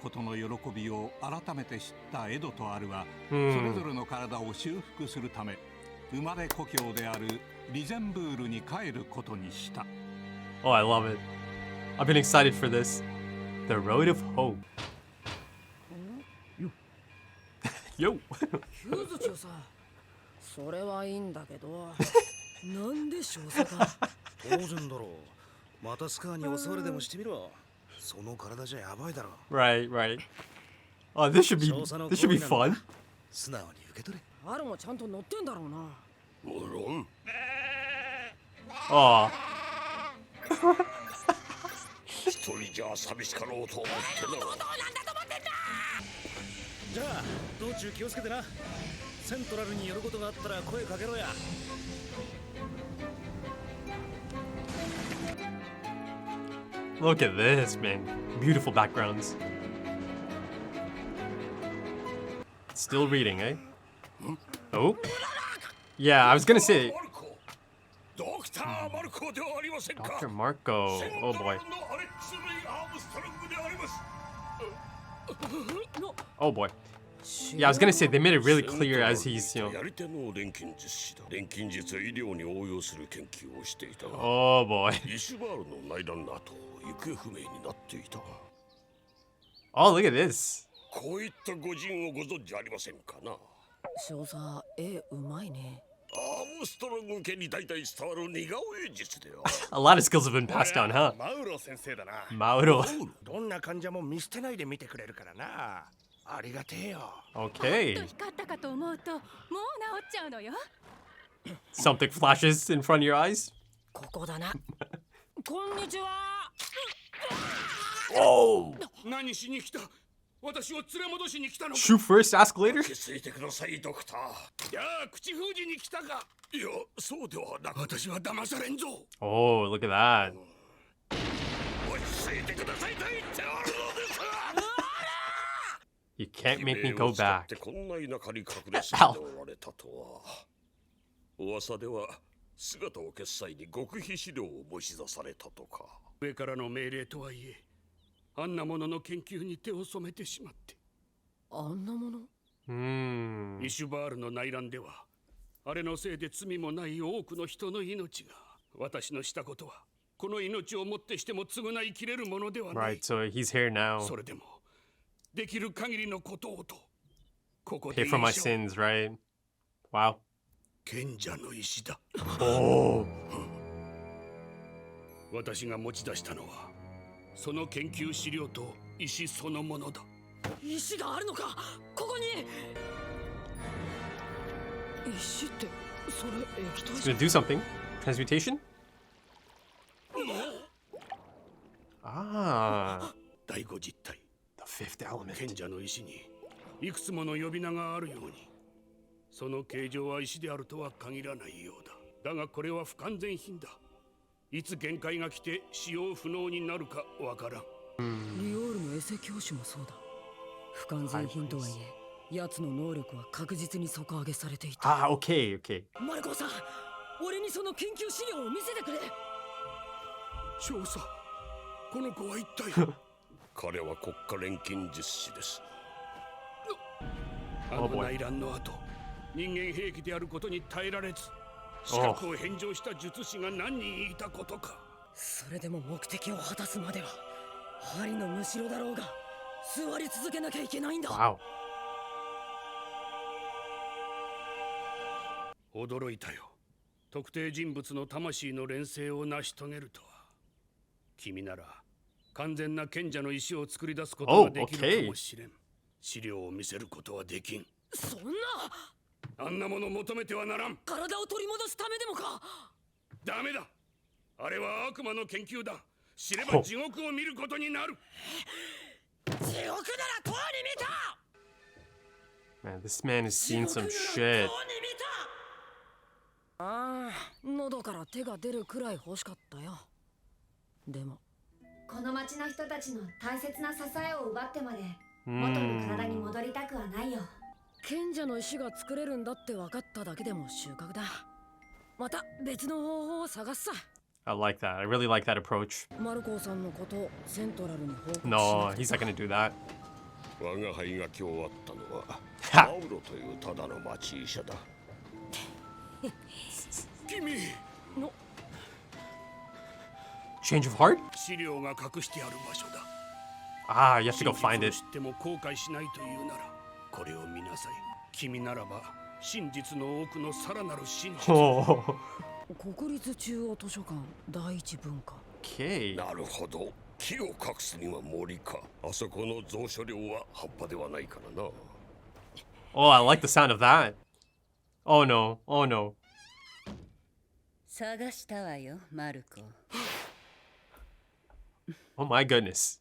ことの喜びを改めて知ったエドとアルは、それぞれの体を修復するため生まれ故郷であるリゼンブールに帰ることにした。 Oh, I love it. I've been excited for this. The Road of Hope. Yo. ヒューズ長さん、それはいいんだけど、なんで少佐が。当然だろう。またスカーに襲われでもしてみろ。その体じゃやばいだろ。 Right, right. Oh, this should be fun. 素直に受け取れ。アルもちゃんと乗ってんだろうな。無論。Oh. 一人じゃ寂しかろうと思ってな。じゃあ道中気をつけてな。セントラルに寄ることがあったら声かけろや。Look at this, man. Beautiful backgrounds. Still reading, eh? Oh? Yeah, I was gonna say... Dr. Marco. Oh boy. Oh boy. Yeah, I was gonna say, they made it really clear as he's, you know... Oh boy. Oh, look at this. こういった御人をご存知ありませんかな。少佐、絵うまいね。アームストロング家に代々伝わる似顔絵術では。A lot of skills have been passed down, huh? マウロ先生だな。マウロ。どんな患者も見捨てないで見てくれるからな。ありがてえよ。Okay. 光ったかと思うと、もう治っちゃうのよ。 Something flashes in front of your eyes. ここだな。こんにちは。Oh! 何しに来た。私を連れ戻しに来たのか。 Shoot first, ask later? 落ち着いてください、ドクター。いや、口封じに来たか。いや、そうではなく、私は騙されんぞ。 Oh, look at that. 落ち着いてくださいと言っておるのです。 You can't make me go back. こんな田舎に隠れ住んでおられたとは。噂では姿を消す際に極秘資料を持ち出されたとか。上からの命令とはいえ、あんなものの研究に手を染めてしまって。あんなもの？イシュバールの内乱では、あれのせいで罪もない多くの人の命が。私のしたことは、この命をもってしても償いきれるものではない。Right, so he's here now. それでも、できる限りのことをと。ここ Pay で for my sins, right? Wow. 賢者の石だ。Oh. 私が持ち出したのは、その研究資料と石そのものだ。石があるのか、ここに。石ってそれ液体 It's じゃ gonna do something. Transmutation? Ah. 第五実体。 The fifth element. 賢者の石にいくつもの呼び名があるように、その形状は石であるとは限らないようだ。だがこれは不完全品だ。いつ限界が来て使用不能になるかわからん。リオールのエセ教師もそうだ。不完全品とはいえ、奴の能力は確実に底上げされていた。Ah, okay, okay. マルコさん、俺にその研究資料を見せてくれ。少佐、この子は一体。彼は国家錬金術師です。あの内乱の後、人間兵器であることに耐えられず、資格を返上した術師が何人いたことか。それでも目的を果たすまでは、針のむしろだろうが座り続けなきゃいけないんだ。 Wow. 驚いたよ。特定人物の魂の錬成を成し遂げるとは。君なら完全な賢者の石を作り出すことができるかもしれん。資料を見せることはできん。そんな。あんなもの求めてはならん。体を取り戻すためでもか。ダメだ。あれは悪魔の研究だ。知れば地獄を見ることになる。地獄ならとうに見た。 Man, this man has seen some shit. ああ、喉から手が出るくらい欲しかったよ。でもこの町の人たちの大切な支えを奪ってまで元の体に戻りたくはないよ。賢者の石が作れるんだって分かっただけでも収穫だ。また別の方法を探すさ。 I like that. I really like that approach. マルコーさんのことをセントラルに報告しなくて No, he's not gonna do that. 我が輩が今日会ったのはパウロというただの町医者だ。君 Change of heart? 資料が隠してある場所だ。 Ah, you have to go find 真 it. 実を知っても後悔しないというならこれを見なさい。君ならば真実の奥のさらなる真実。 Oh. 国立中央図書館第一文化。 Okay. なるほど。木を隠すには森か。あそこの蔵書量は半端ではないからな。 Oh, I like the sound of that. Oh no. Oh no. 探したわよ、マルコ。 Oh my goodness.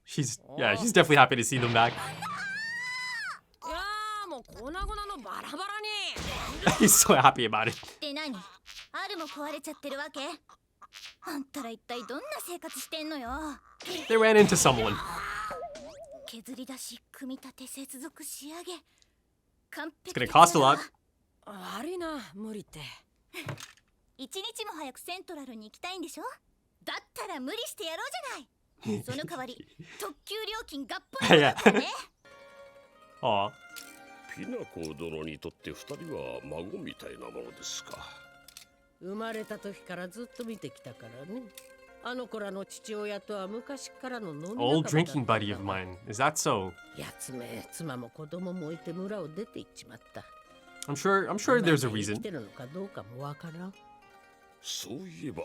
She's she's definitely happy to see them back. いやーもう粉々のバラバラに。 He's so happy about it. って何？あるも壊れちゃってるわけ？あんたら一体どんな生活してんのよ。 They ran into someone. 削り出し、組み立て、接続、仕上げ。完 It's 璧 gonna cost a lot. 悪いな無理って。一日も早くセントラルに行きたいんでしょ？だったら無理してやろうじゃない。その代わり特急料金がっぽりだからね。Aw. ピナコ殿にとって二人は孫みたいなものですか。生まれた時からずっと見てきたからね。あの子らの父親とは昔からの飲み仲間だ Old ったんだ drinking buddy of mine. Is that so? やつめ、妻も子供もいて村を出て行っちまった。I'm sure there's a 生 reason. きてるのかどうかもわからん。そういえば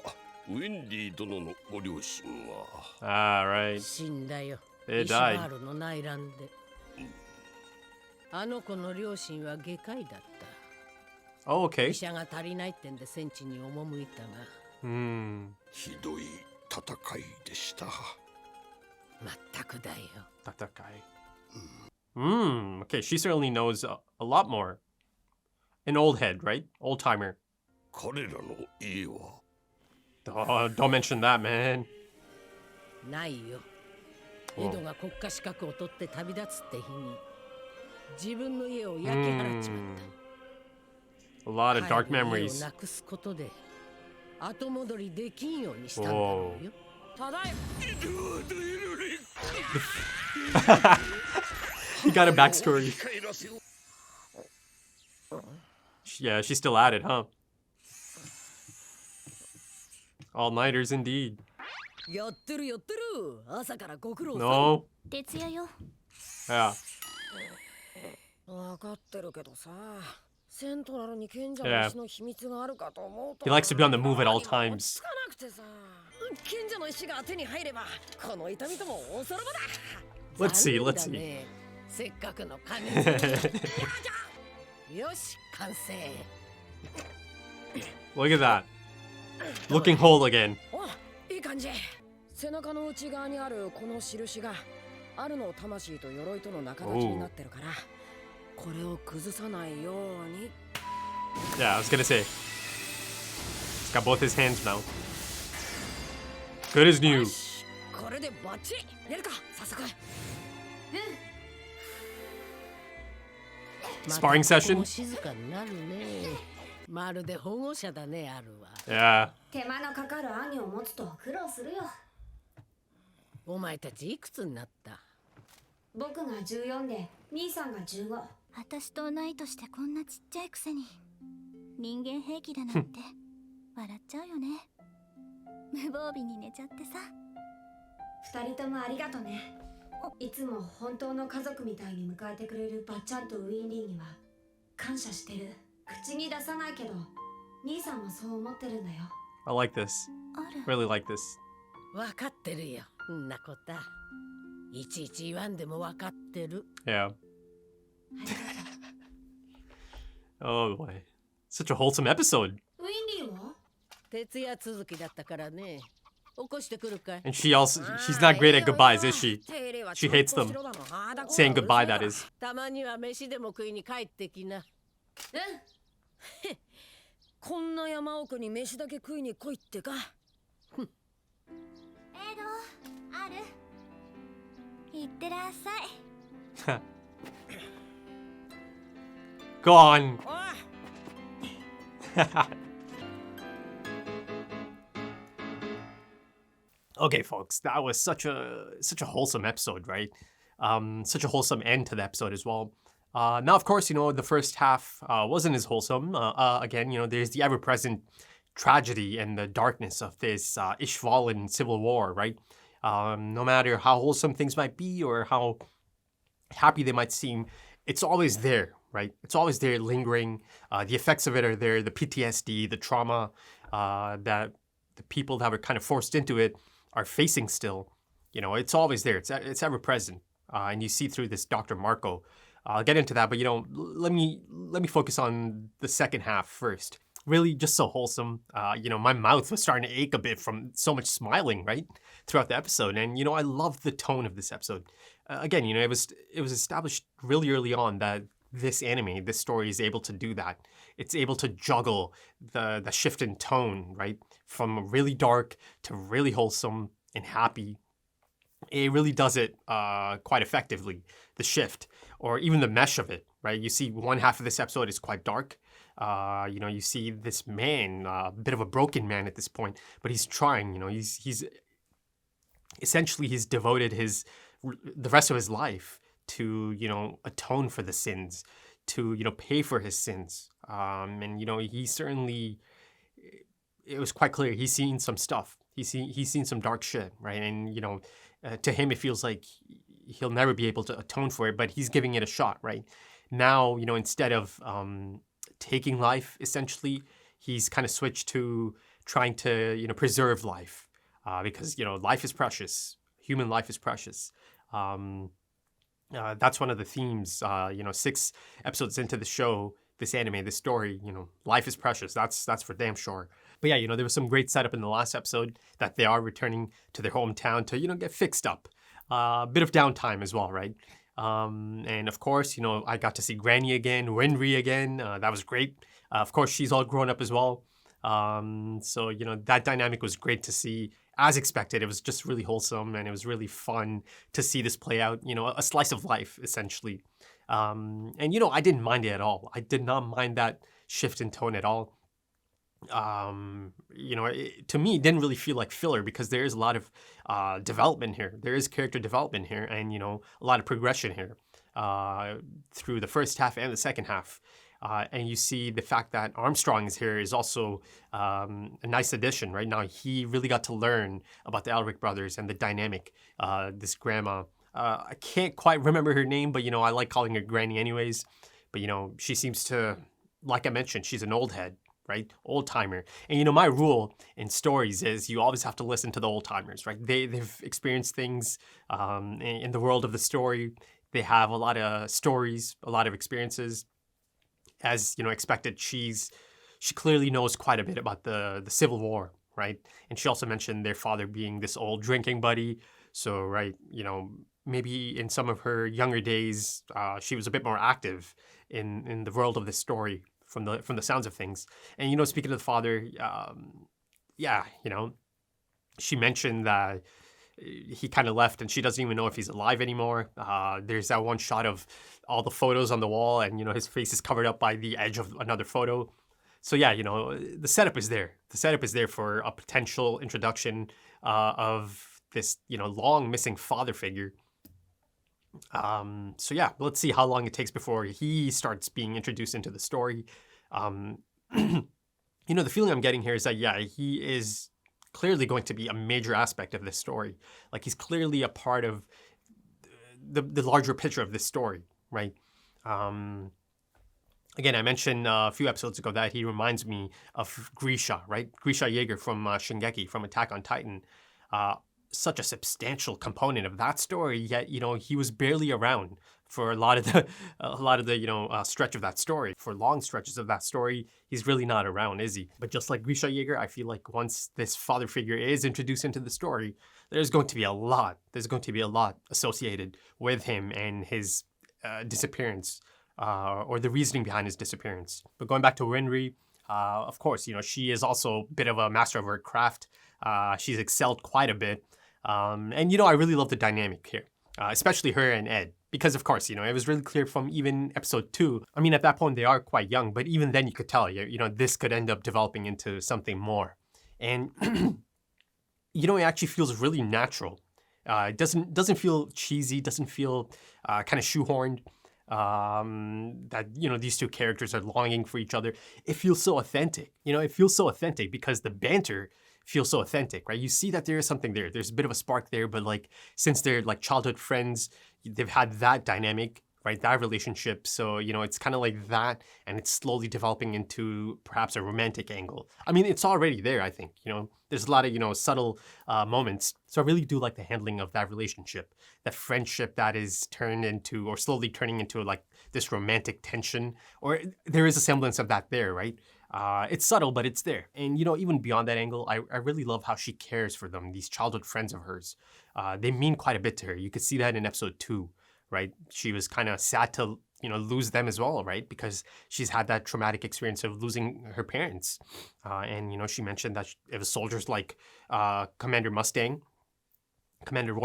ウェンディ殿のご両親は。 Ah, right. 死んだよ。 They イシュバ died. ールの内乱で。あの子の両親は外科医だった。 Oh, okay. 医者が足りないってんで戦地に赴いたが。Hmm. ひどい戦いでした。まったくだよ。 Not that guy. Okay, she certainly knows a lot more. An old head, right? Old timer. 彼らの家は Oh, don't mention that, man. ないよ。エドが国家資格を取って旅立つって日に自分の家を焼き払っちまった。 A lot of dark 家を memories. なくすことで後戻りできんようにしたんだろうよ。ただい He got a backstory. Yeah, she's still at it, huh? All-nighters indeed. やってるやってる。朝からご苦労さん。 No. 徹夜よ。 Yeah. わかってるけどさ。セントラルに賢者の石の秘密があるかと思うと。 He likes to be on the move at all times. つかなくてさ。賢者の石が手に入ればこの痛みともおそろばだ。 Let's see, 残 let's 念だ see. ね。せっかくの金よし完成。 Look at that. Looking whole again. お、いい感じ。背中の内側にあるこの印があるの魂と鎧との仲立ちになってるから、これを崩さないように。 Yeah, I was gonna say. He's got both his hands now. Good as new. これでバッチリ。やるか、早速。Sparring またここ session? も静かになるね。まるで保護者だね、あるわ。 Yeah. 手間のかかる兄を持つと苦労するよ。お前たちいくつになった？僕が14で兄さんが15。私と同い年でこんなちっちゃいくせに人間兵器だなんて笑っちゃうよね。無防備に寝ちゃってさ。二人ともありがとね。いつも本当の家族みたいに迎えてくれるばっちゃんとウィンリーには感謝してる。口に出さないけど兄さんもそう思ってるんだよ。 I like this. ある。 Really like this. わかってるよ。んなことは。いちいち言わんでもわかってる。Yeah. Oh boy. Such a wholesome episode. ウィンリーは徹夜続きだったからね。起こしてくるかい？ And she's not great at goodbyes, is she? She hates them. Saying goodbye, that is. たまには飯でも食いに帰ってきな。こんな山奥に飯だけ食いに来いってか。エド、ある。いってらっしゃい。Go on. Okay, folks, that was such a wholesome episode, right? Such a wholesome end to the episode as well. Now, of course, the first half wasn't as wholesome. Again, there's the ever-present tragedy and the darkness of this Ishvalan civil war, right? No matter how wholesome things might be or how happy they might seem, it's always there, right? It's always there lingering. The effects of it are there, the PTSD, the trauma that the people that were kind of forced into it are facing still. It's always there. It's ever present. And you see through this Dr. Marco. I'll get into that, but let me focus on the second half first. Really just so wholesome. My mouth was starting to ache a bit from so much smiling, right? Throughout the episode. And, I love the tone of this episode. Again, it was established really early on that this anime, this story is able to do that. It's able to juggle the shift in tone, right? From really dark to really wholesome and happy. It really does it quite effectively, the shift, or even the mesh of it, right? You see one half of this episode is quite dark. You see this man, a bit of a broken man at this point, but he's trying, he's essentially he's devoted the rest of his life to, atone for the sins, to, pay for his sins. And, he certainly, it was quite clear he's seen some stuff. He's seen some dark shit, right? And, to him, it feels like he'll never be able to atone for it, but he's giving it a shot, right? Now, instead of taking life, essentially, he's kind of switched to trying to, preserve life because, life is precious. Human life is precious. That's one of the themes, 6 episodes into the show, this anime, this story, life is precious. That's for damn sure. But yeah, there was some great setup in the last episode that they are returning to their hometown to, get fixed up. A bit of downtime as well, right? And of course, I got to see Granny again, Winry again. That was great. Of course, she's all grown up as well. So, that dynamic was great to see. As expected, it was just really wholesome and it was really fun to see this play out, a slice of life, essentially. And, I didn't mind it at all. I did not mind that shift in tone at all. To me, it didn't really feel like filler because there is a lot of development here. There is character development here and, a lot of progression here through the first half and the second half. And you see the fact that Armstrong is here is also a nice addition, right? Now, he really got to learn about the Elric brothers and the dynamic, this grandma. I can't quite remember her name, but, I like calling her Granny anyways. But, she seems to, like I mentioned, she's an old head, right? Old timer. And, my rule in stories is you always have to listen to the old timers, right? They've experienced things in the world of the story. They have a lot of stories, a lot of experiences. As expected, she clearly knows quite a bit about the Civil War, right? And she also mentioned their father being this old drinking buddy. So, right, maybe in some of her younger days, she was a bit more active in the world of this story from the sounds of things. And speaking of the father, she mentioned that he kind of left and she doesn't even know if he's alive anymore. There's that one shot of all the photos on the wall and, his face is covered up by the edge of another photo. So yeah, the setup is there. The setup is there for a potential introduction of this, long missing father figure. So yeah, let's see how long it takes before he starts being introduced into the story. The feeling I'm getting here is that, yeah, he is clearly going to be a major aspect of this story. Like, he's clearly a part of the larger picture of this story, right? Again, I mentioned a few episodes ago that he reminds me of Grisha, right? Grisha Yeager from Shingeki, from Attack on Titan. Such a substantial component of that story, yet, he was barely around for a lot of the stretch of that story. For long stretches of that story, he's really not around, is he? But just like Grisha Yeager, I feel like once this father figure is introduced into the story, there's going to be a lot associated with him and his disappearance, or the reasoning behind his disappearance. But going back to Winry, of course, she is also a bit of a master of her craft. She's excelled quite a bit. And, I really love the dynamic here, especially her and Ed. Because, of course, it was really clear from even episode 2. I mean, at that point, they are quite young. But even then, you could tell, this could end up developing into something more. And, you know, it actually feels really natural. It doesn't feel cheesy, doesn't feel kind of shoehorned. That, you know, these two characters are longing for each other. It feels so authentic. You know, it feels so authentic because the banter feels so authentic, right? You see that there is something there. There's a bit of a spark there, but like since they're like childhood friends, they've had that dynamic, right? That relationship. So, you know, it's kind of like that, and it's slowly developing into perhaps a romantic angle. I mean, it's already there, I think. You know, there's a lot of, you know, subtle moments. So I really do like the handling of that relationship, that friendship that is turned into, or slowly turning into like this romantic tension, or there is a semblance of that there, right? It's subtle, but it's there. And, you know, even beyond that angle, I really love how she cares for them, these childhood friends of hers. They mean quite a bit to her. You could see that in episode 2, right? She was kind of sad to, you know, lose them as well, right? Because she's had that traumatic experience of losing her parents. And, you know, she mentioned that it was soldiers like Commander Roy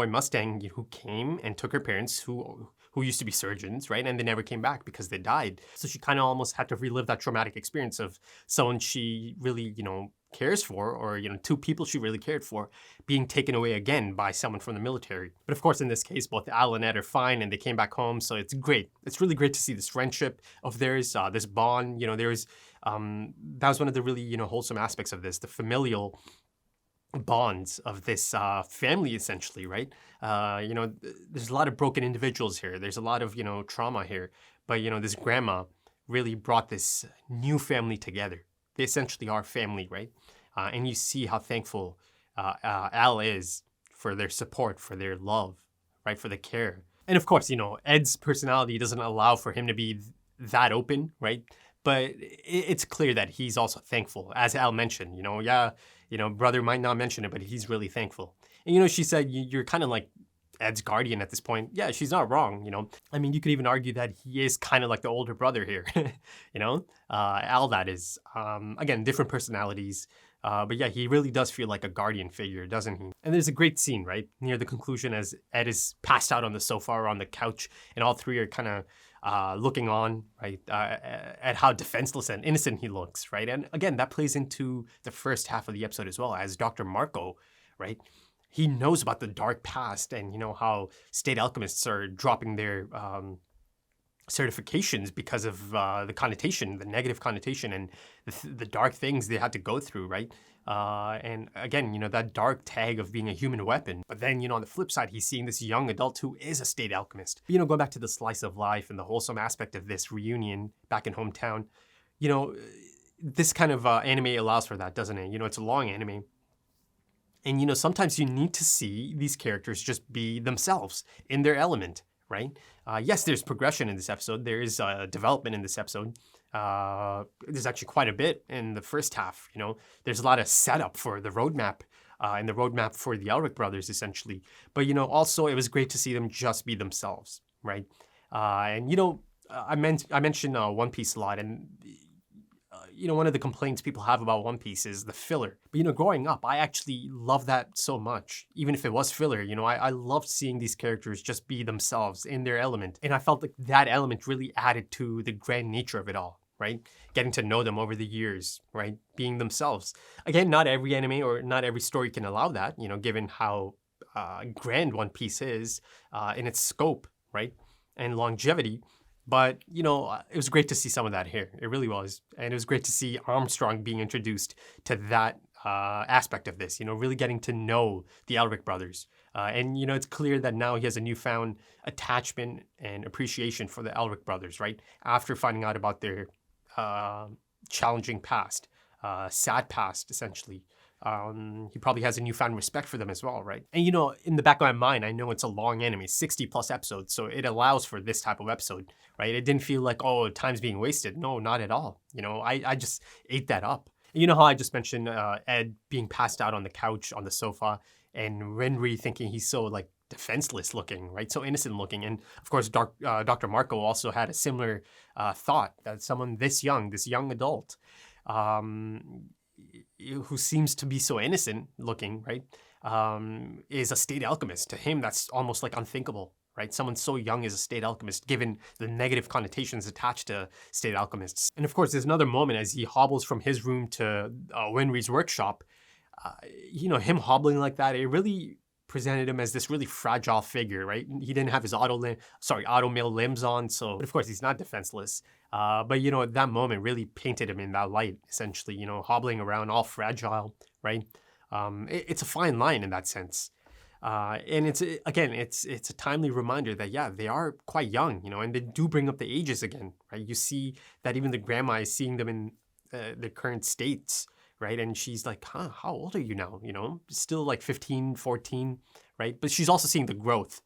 Mustang, who came and took her parents, who used to be surgeons, right? And they never came back because they died. So she kind of almost had to relive that traumatic experience of someone she really, you know, cares for, or, you know, two people she really cared for, being taken away again by someone from the military. But of course, in this case, both Al and Ed are fine and they came back home. So it's great. It's really great to see this friendship of theirs, this bond. You know, that was one of the really, you know, wholesome aspects of this, the familial bonds of this family, essentially, right? You know, there's a lot of broken individuals here. There's a lot of, you know, trauma here. But, you know, this grandma really brought this new family together. They essentially are family, right? And you see how thankful Al is for their support, for their love, right? For the care. And of course, you know, Ed's personality doesn't allow for him to be that open, right? But it's clear that he's also thankful, as Al mentioned. You know, yeah, you know, brother might not mention it, but he's really thankful. And, you know, she said, you're kind of like Ed's guardian at this point. Yeah, she's not wrong, you know. I mean, you could even argue that he is kind of like the older brother here, you know. Al, that is. Again, different personalities. But yeah, he really does feel like a guardian figure, doesn't he? And there's a great scene, right? Near the conclusion as Ed is passed out on the sofa or on the couch, and all three are kind of looking on, right, at how defenseless and innocent he looks, right? And again, that plays into the first half of the episode as well, as Dr. Marco, right? He knows about the dark past and, you know, how state alchemists are dropping their certifications because of the connotation, the negative connotation, and the dark things they had to go through, right? And again, you know, that dark tag of being a human weapon. But then, you know, on the flip side, he's seeing this young adult who is a state alchemist. But, you know, going back to the slice of life and the wholesome aspect of this reunion back in hometown, you know, this kind of anime allows for that, doesn't it? You know, it's a long anime. And, you know, sometimes you need to see these characters just be themselves in their element, right? Yes, there's progression in this episode. There is development in this episode. There's actually quite a bit in the first half, you know. There's a lot of setup for the roadmap and the roadmap for the Elric brothers, essentially. But, you know, also it was great to see them just be themselves, right? And, you know, I mentioned One Piece a lot, and you know, one of the complaints people have about One Piece is the filler. But, you know, growing up, I actually loved that so much. Even if it was filler, you know, I loved seeing these characters just be themselves in their element. And I felt like that element really added to the grand nature of it all, right? Getting to know them over the years, right? Being themselves. Again, not every anime or not every story can allow that, you know, given how grand One Piece is in its scope, right? And longevity. But, you know, it was great to see some of that here. It really was. And it was great to see Armstrong being introduced to that aspect of this, you know, really getting to know the Elric brothers. And, you know, it's clear that now he has a newfound attachment and appreciation for the Elric brothers, right? After finding out about their challenging past, sad past, essentially. He probably has a newfound respect for them as well, right? And, you know, in the back of my mind, I know it's a long anime, 60 plus episodes, so it allows for this type of episode, right? It didn't feel like, oh, time's being wasted. No, not at all. You know, I just ate that up. You know how I just mentioned Ed being passed out on the couch, on the sofa, and Renri thinking he's so, like, defenseless looking, right? So innocent looking. And, of course, Dr. Marco also had a similar thought that someone this young adult, who seems to be so innocent looking, right, is a state alchemist. To him, that's almost like unthinkable, right? Someone so young is a state alchemist, given the negative connotations attached to state alchemists. And of course, there's another moment as he hobbles from his room to Winry's workshop. him hobbling like that, it really presented him as this really fragile figure, right? He didn't have his auto male limbs on, so of course he's not defenseless. But that moment really painted him in that light, essentially, hobbling around all fragile, right? It's a fine line in that sense. And it's a timely reminder that, yeah, they are quite young, and they do bring up the ages again, right? You see that even the grandma is seeing them in their current states, right? And she's like, how old are you now? Still like 15, 14, right? But she's also seeing the growth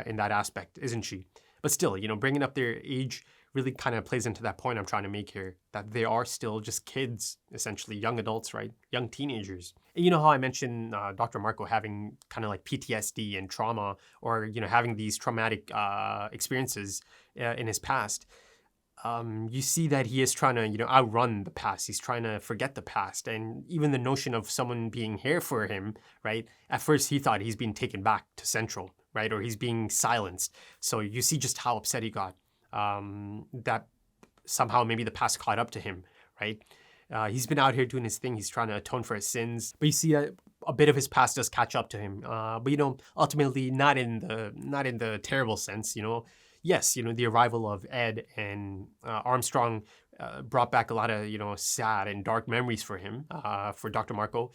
in that aspect, isn't she? But still, bringing up their age really kind of plays into that point I'm trying to make here, that they are still just kids, essentially, young adults, right? Young teenagers. And how I mentioned Dr. Marco having kind of like PTSD and trauma, or, having these traumatic experiences in his past. You see that he is trying to, outrun the past. He's trying to forget the past. And even the notion of someone being here for him, right? At first, he thought he's being taken back to Central, right? Or he's being silenced. So you see just how upset he got. That somehow maybe the past caught up to him, right? He's been out here doing his thing. He's trying to atone for his sins. But you see a bit of his past does catch up to him. But, ultimately not in the terrible sense, Yes, the arrival of Ed and Armstrong brought back a lot of, sad and dark memories for him, for Dr. Marco.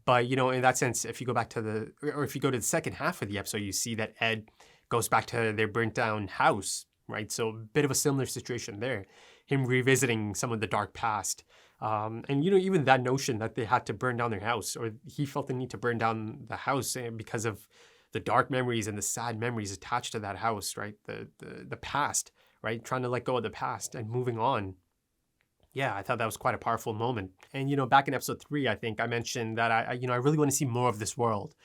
But, in that sense, if you go to the second half of the episode, you see that Ed goes back to their burnt down house, right? So a bit of a similar situation there, him revisiting some of the dark past. And, even that notion that they had to burn down their house, or he felt the need to burn down the house because of the dark memories and the sad memories attached to that house, right? The past, right? Trying to let go of the past and moving on. Yeah, I thought that was quite a powerful moment. And, back in episode 3, I think I mentioned that I really want to see more of this world,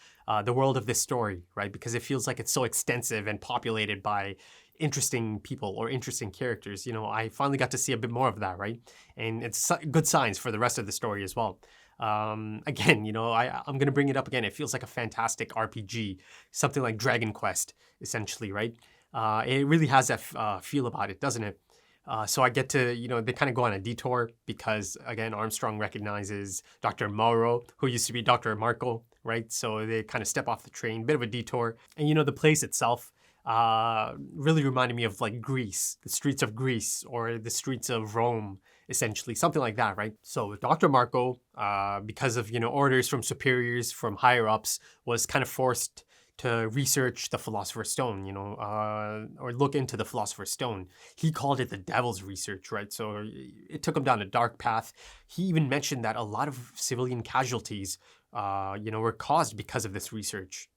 the world of this story, right? Because it feels like it's so extensive and populated by interesting people or interesting characters. I finally got to see a bit more of that, right? And it's good signs for the rest of the story as well. Again, I'm going to bring it up again. It feels like a fantastic RPG, something like Dragon Quest, essentially, right? It really has that feel about it, doesn't it? So I get to, they kind of go on a detour because, again, Armstrong recognizes Dr. Morrow, who used to be Dr. Marco, right? So they kind of step off the train, bit of a detour. And, the place itself really reminded me of like Greece, the streets of Greece, or the streets of Rome, essentially, something like that, right? So Dr. Marco, because of, orders from superiors, from higher ups, was kind of forced to research the Philosopher's Stone, or look into the Philosopher's Stone. He called it the devil's research, right? So it took him down a dark path. He even mentioned that a lot of civilian casualties, were caused because of this research.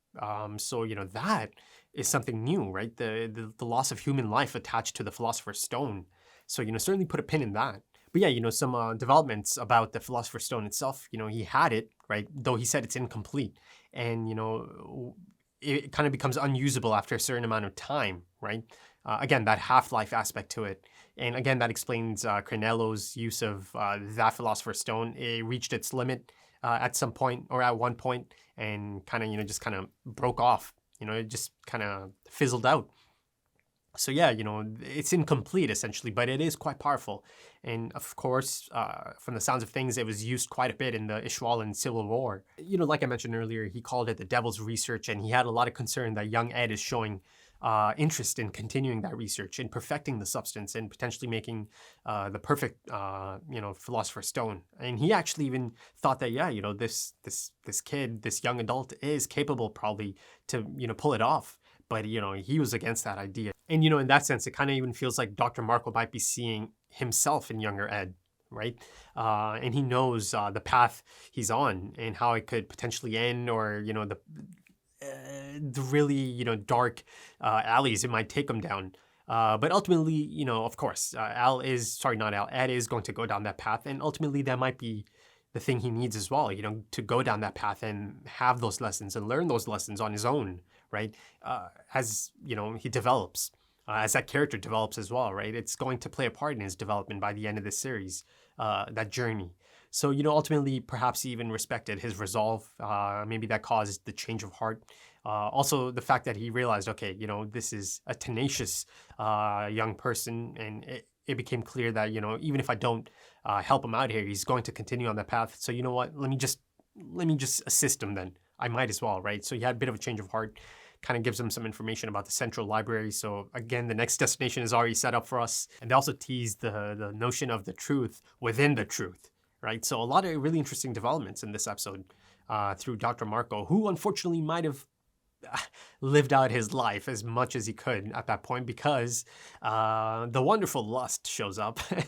So, that is something new, right? The loss of human life attached to the Philosopher's Stone. So, certainly put a pin in that. But yeah, some developments about the Philosopher's Stone itself, he had it, right? Though he said it's incomplete. And, it kind of becomes unusable after a certain amount of time, right? Again, that half-life aspect to it. And again, that explains Cornello's use of that Philosopher's Stone. It reached its limit at some point, or at one point, and kind of, just kind of broke off. It just kind of fizzled out. So yeah, it's incomplete essentially, but it is quite powerful. And of course, from the sounds of things, it was used quite a bit in the Ishwalan Civil War. Like I mentioned earlier, he called it the devil's research, and he had a lot of concern that young Ed is showing interest in continuing that research, in perfecting the substance, and potentially making the perfect, Philosopher's Stone. And he actually even thought that, yeah, this kid, this young adult is capable probably to, pull it off. But, he was against that idea. And, in that sense, it kind of even feels like Dr. Marco might be seeing himself in younger Ed, right? And he knows the path he's on and how it could potentially end, or, the really, dark alleys it might take him down. But ultimately, of course, Ed is going to go down that path. And ultimately, that might be the thing he needs as well, to go down that path and have those lessons and learn those lessons on his own, right? As, he develops, as that character develops as well, right? It's going to play a part in his development by the end of this series, that journey. So, ultimately, perhaps he even respected his resolve. Maybe that caused the change of heart. Also, the fact that he realized, okay, this is a tenacious young person, and it became clear that, even if I don't help him out here, he's going to continue on that path. So, you know what? Let me just let me just assist him then. I might as well, right? So he had a bit of a change of heart, kind of gives him some information about the central library. So again, the next destination is already set up for us. And they also tease the notion of the truth within the truth, right? So a lot of really interesting developments in this episode through Dr. Marco, who unfortunately might have lived out his life as much as he could at that point because the wonderful Lust shows up. And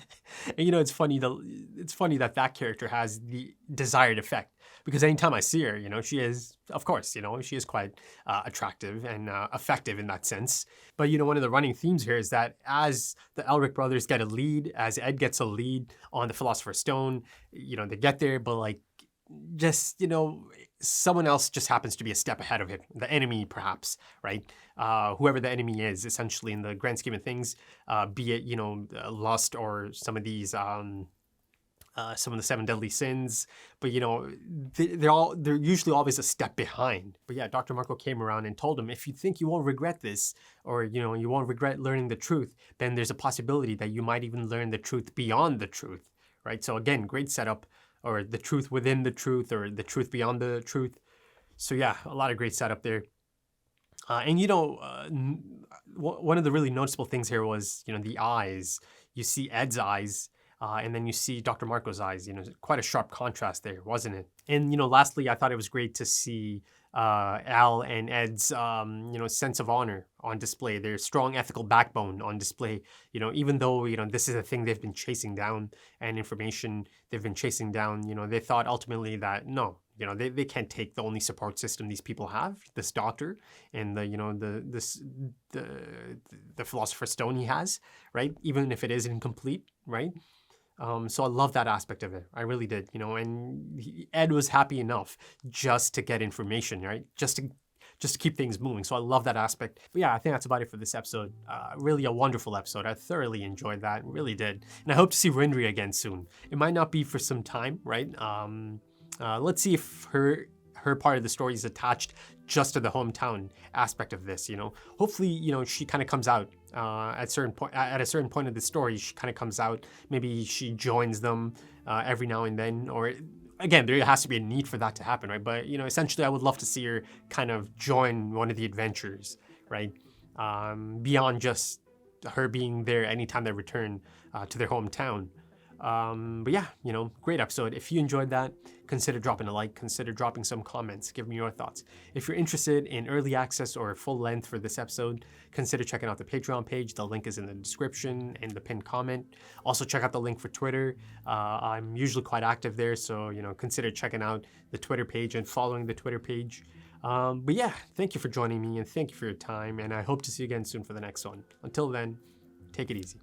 it's funny that that character has the desired effect, because anytime I see her, she is, of course, she is quite attractive and effective in that sense. But one of the running themes here is that as the Elric brothers get a lead, as Ed gets a lead on the Philosopher's Stone, they get there, but just someone else just happens to be a step ahead of him, the enemy perhaps, right? Whoever the enemy is, essentially, in the grand scheme of things, be it Lust or some of these some of the 7 deadly sins, but they're usually always a step behind. But yeah, Dr. Marco came around and told him, if you think you won't regret this, or you won't regret learning the truth, then there's a possibility that you might even learn the truth beyond the truth, right? So again, great setup, or the truth within the truth, or the truth beyond the truth. So yeah, a lot of great setup there. And one of the really noticeable things here was, the eyes. You see Ed's eyes, and then you see Dr. Marco's eyes. Quite a sharp contrast there, wasn't it? And lastly, I thought it was great to see Al and Ed's sense of honor on display, their strong ethical backbone on display. Even though this is a thing they've been chasing down, and information they've been chasing down, they thought ultimately that no, they can't take the only support system these people have, this doctor, and the Philosopher's Stone he has, right? Even if it is incomplete, right? So I love that aspect of it. I really did, and Ed was happy enough just to get information, right? Just to keep things moving. So I love that aspect. But yeah, I think that's about it for this episode. Really a wonderful episode. I thoroughly enjoyed that, really did. And I hope to see Rindri again soon. It might not be for some time, right? Let's see if her part of the story is attached just to the hometown aspect of this. Hopefully, she kind of comes out at a certain point of the story. She kind of comes out. Maybe she joins them every now and then, or again, there has to be a need for that to happen, right? But essentially, I would love to see her kind of join one of the adventures, right? Beyond just her being there anytime they return to their hometown. But yeah, great episode. If you enjoyed that, consider dropping a like, consider dropping some comments, give me your thoughts. If you're interested in early access or full length for this episode, consider checking out the Patreon page. The link is in the description and the pinned comment. Also check out the link for Twitter. I'm usually quite active there, so consider checking out the Twitter page and following the Twitter page. But yeah, thank you for joining me, and thank you for your time, and I hope to see you again soon for the next one. Until then, take it easy.